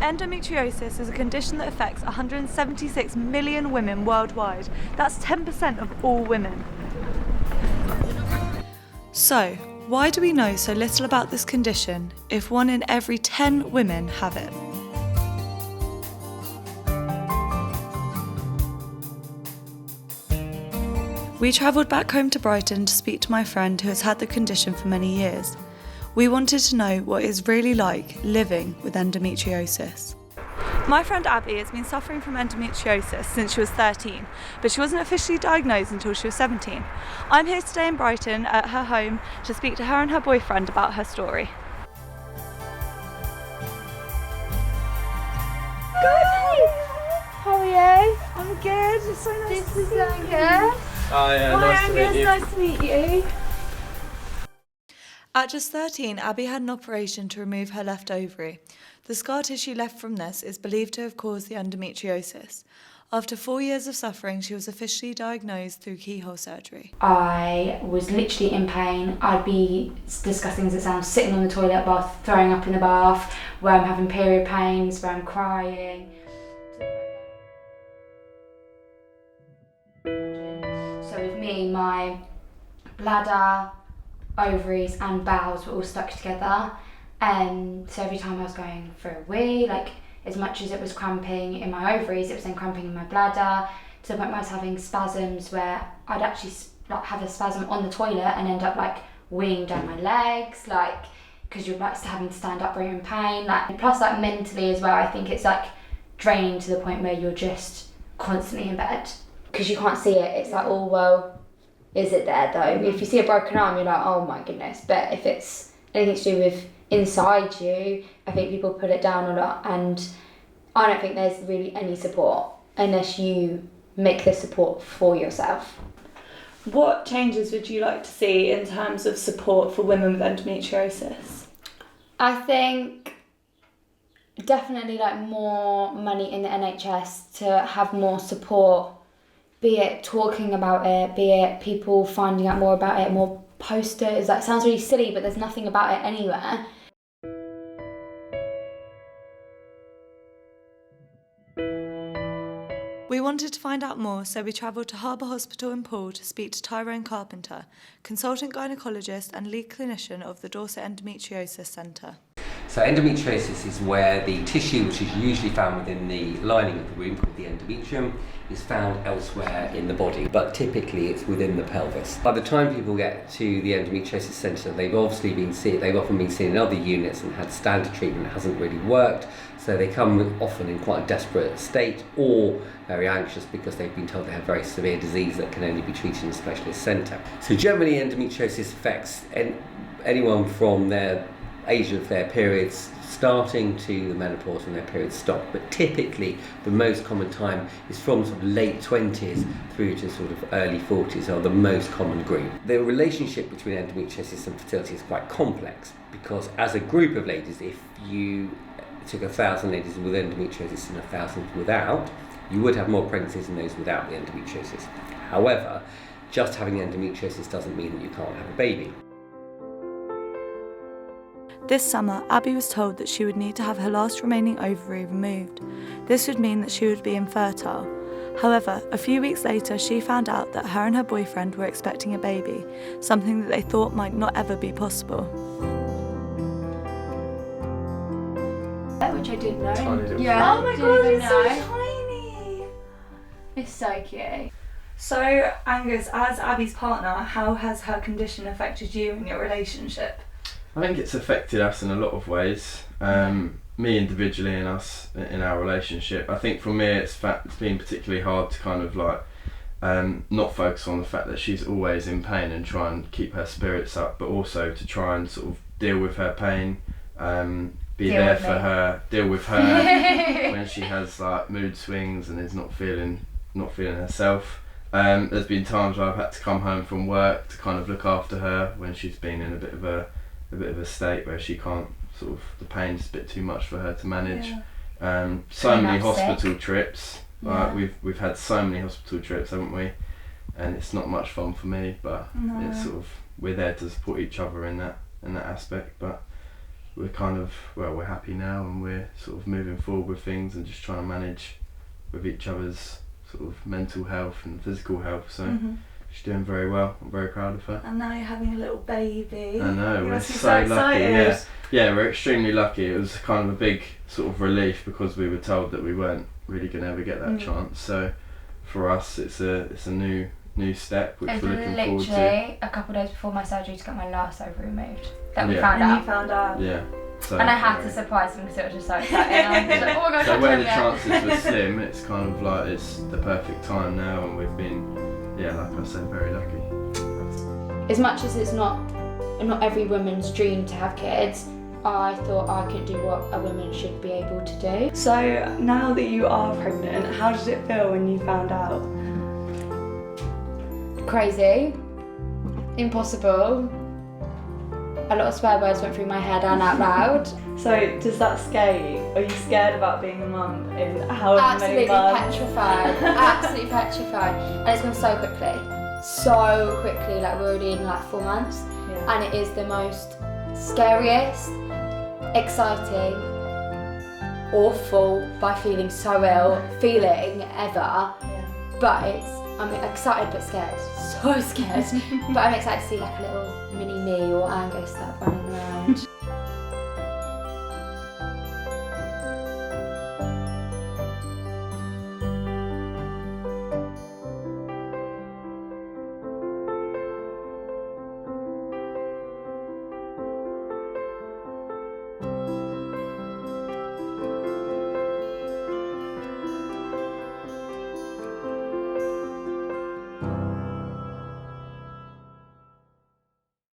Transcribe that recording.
Endometriosis is a condition that affects 176 million women worldwide. That's 10% of all women. So, why do we know so little about this condition if 1 in every 10 women have it? We travelled back home to Brighton to speak to my friend who has had the condition for many years. We wanted to know what it's really like living with endometriosis. My friend Abby has been suffering from endometriosis since she was 13, but she wasn't officially diagnosed until she was 17. I'm here today in Brighton at her home to speak to her and her boyfriend about her story. How are you? I'm good, it's so nice to see you. Oh yeah, nice to meet you. Nice to meet you. At just 13, Abby had an operation to remove her left ovary. The scar tissue left from this is believed to have caused the endometriosis. After 4 years of suffering, she was officially diagnosed through keyhole surgery. I was literally in pain. I'd be, disgusting as it sounds, sitting on the toilet bath, throwing up in the bath, where I'm having period pains, where I'm crying. So with me, my bladder, ovaries and bowels were all stuck together, so every time I was going for a wee, like as much as it was cramping in my ovaries, it was then cramping in my bladder, to the point where I was having spasms where I'd actually like have a spasm on the toilet and end up like weeing down my legs, like because you're like having to stand up, very in pain, like plus like mentally as well. I think it's like draining to the point where you're just constantly in bed because you can't see it. It's like, oh well, is it there though? If you see a broken arm, you're like, oh my goodness. But if it's anything to do with inside you, I think people put it down a lot, and I don't think there's really any support unless you make the support for yourself. What changes would you like to see in terms of support for women with endometriosis? I think definitely like more money in the NHS to have more support, be it talking about it, be it people finding out more about it, more posters. That sounds really silly, but there's nothing about it anywhere. We wanted to find out more, so we travelled to Harbour Hospital in Poole to speak to Tyrone Carpenter, consultant gynaecologist and lead clinician of the Dorset Endometriosis Centre. So endometriosis is where the tissue, which is usually found within the lining of the womb, called the endometrium, is found elsewhere in the body, but typically it's within the pelvis. By the time people get to the endometriosis centre, they've often been seen in other units and had standard treatment that hasn't really worked, so they come often in quite a desperate state or very anxious because they've been told they have very severe disease that can only be treated in a specialist centre. So generally endometriosis affects anyone from their age of their periods starting to the menopause when their periods stop, but typically the most common time is from sort of late 20s through to sort of early 40s are the most common group. The relationship between endometriosis and fertility is quite complex because as a group of ladies, if you took 1,000 ladies with endometriosis and 1,000 without, you would have more pregnancies than those without the endometriosis. However, just having endometriosis doesn't mean that you can't have a baby. This summer, Abby was told that she would need to have her last remaining ovary removed. This would mean that she would be infertile. However, a few weeks later, she found out that her and her boyfriend were expecting a baby, something that they thought might not ever be possible. Which I didn't know. Tiny. Yeah. Oh my didn't god, even it's so know. tiny! It's so cute. So, Angus, as Abby's partner, how has her condition affected you in your relationship? I think it's affected us in a lot of ways. Me individually and us in our relationship. I think for me it's been particularly hard to kind of like not focus on the fact that she's always in pain and try and keep her spirits up, but also to try and sort of deal with her pain, deal with her when she has like mood swings and is not feeling herself. There's been times where I've had to come home from work to kind of look after her when she's been in a bit of a state where she can't sort of, the pain's a bit too much for her to manage. So many hospital trips. We've had so many hospital trips, haven't we? And it's not much fun for me, but it's sort of, we're there to support each other in that aspect. But we're kind of, well, we're happy now, and we're sort of moving forward with things and just trying to manage with each other's sort of mental health and physical health. So she's doing very well. I'm very proud of her. And now you're having a little baby. I know, You we're must be so lucky. excited. Yeah, we're extremely lucky. It was kind of a big sort of relief because we were told that we weren't really going to ever get that chance. So for us, it's a new step, which It we're was looking forward to. literally a couple of days before my surgery to get my last ovary removed that we Yeah. found And out. you found out. Yeah. So, And I had to surprise them because it was just so exciting. I was just like, oh my gosh, So I'm where doing the it. chances were slim, it's kind of like it's the perfect time now, and we've been, like I said, very lucky. As much as it's not every woman's dream to have kids, I thought I could do what a woman should be able to do. So now that you are pregnant, how did it feel when you found out? Crazy, impossible. A lot of swear words went through my head and out loud. So does that scare you? Are you scared about being a mum in however Absolutely many months? petrified. Absolutely petrified. And it's gone so quickly. So quickly, like we're already in like 4 months. Yeah. And it is the most scariest, exciting, awful, by feeling so ill, feeling ever. Yeah. But I'm excited but scared. So scared. But I'm excited to see like a little mini me or Angus that running around.